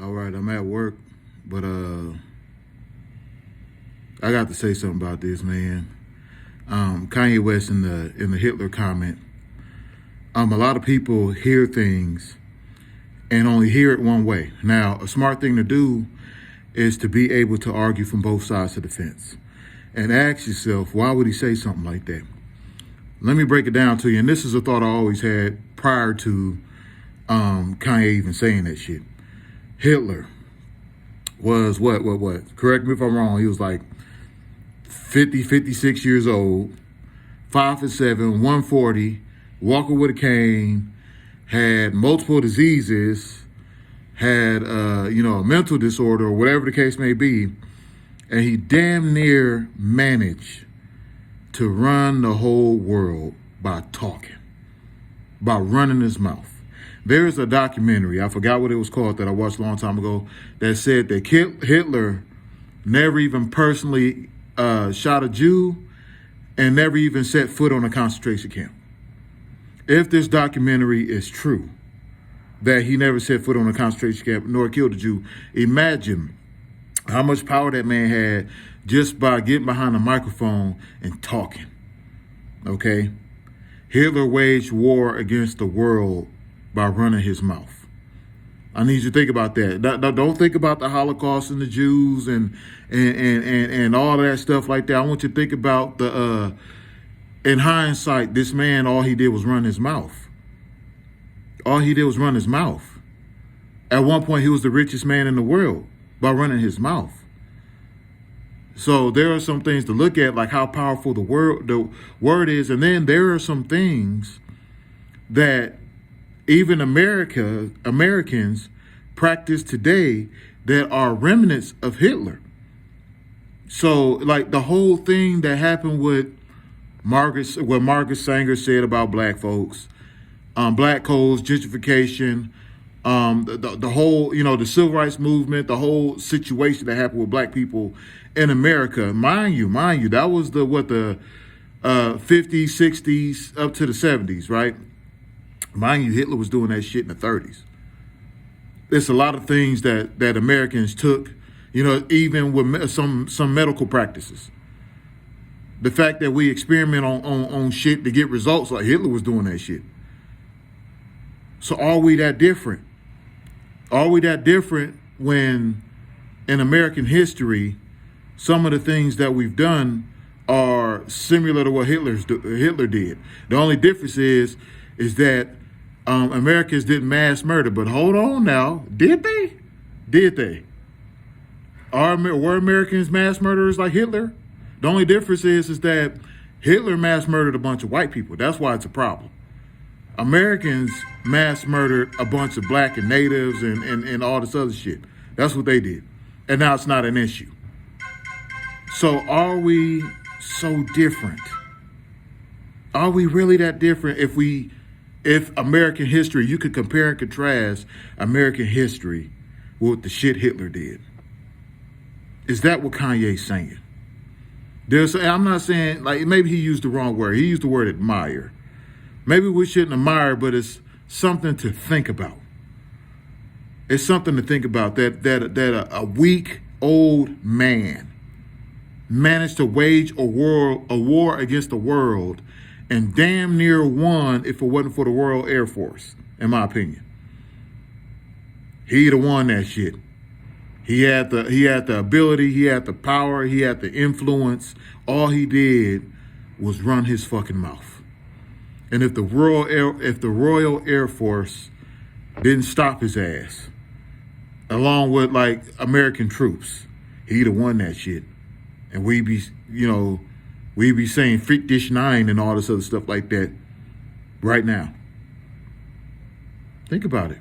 All right, I'm at work, but I got to say something about this, man. Kanye West in the Hitler comment. A lot of people hear things and only hear it one way. Now, a smart thing to do is to be able to argue from both sides of the fence and ask yourself, why would he say something like that? Let me break it down to you. And this is a thought I always had prior to Kanye even saying that shit. Hitler was what? Correct me if I'm wrong. He was like 56 years old, 5'7", 140, walking with a cane, had multiple diseases, had a mental disorder or whatever the case may be, and he damn near managed to run the whole world by talking, by running his mouth. There's a documentary, I forgot what it was called, that I watched a long time ago, that said that Hitler never even personally shot a Jew and never even set foot on a concentration camp. If this documentary is true, that he never set foot on a concentration camp nor killed a Jew, imagine how much power that man had just by getting behind a microphone and talking. Okay? Hitler waged war against the world by running his mouth. I need you to think about that. Don't think about the Holocaust and the Jews and all that stuff like that. I want you to think about in hindsight, this man, all he did was run his mouth. All he did was run his mouth. At one point, he was the richest man in the world by running his mouth. So there are some things to look at, like how powerful the word is. And then there are some things that even Americans practice today that are remnants of Hitler. So like the whole thing that happened with what Margaret Sanger said about black folks, black codes, gentrification, the whole, the civil rights movement, the whole situation that happened with black people in America, mind you, that was the 50s, 60s, up to the 70s, right? Mind you, Hitler was doing that shit in the 30s. There's a lot of things that Americans took, even with some medical practices. The fact that we experiment on shit to get results, like Hitler was doing that shit. So are we that different? Are we that different when in American history, some of the things that we've done are similar to what Hitler did? The only difference is that Americans didn't mass murder. But hold on now, did they? Did they? Were Americans mass murderers like Hitler? The only difference is that Hitler mass murdered a bunch of white people. That's why it's a problem. Americans mass murdered a bunch of black and natives and all this other shit. That's what they did. And now it's not an issue. So are we so different? Are we really that different if American history, you could compare and contrast American history with the shit Hitler did? Is that what Kanye's saying? I'm not saying, like, maybe he used the wrong word. He used the word admire. Maybe we shouldn't admire, but it's something to think about. It's something to think about that a weak old man managed to wage a war against the world and damn near won if it wasn't for the Royal Air Force, in my opinion. He'd have won that shit. He had the ability, he had the power, he had the influence. All he did was run his fucking mouth. And if the Royal Air Force didn't stop his ass, along with like American troops, he'd have won that shit. And we'd be saying freak dish 9 and all this other stuff like that right now. Think about it.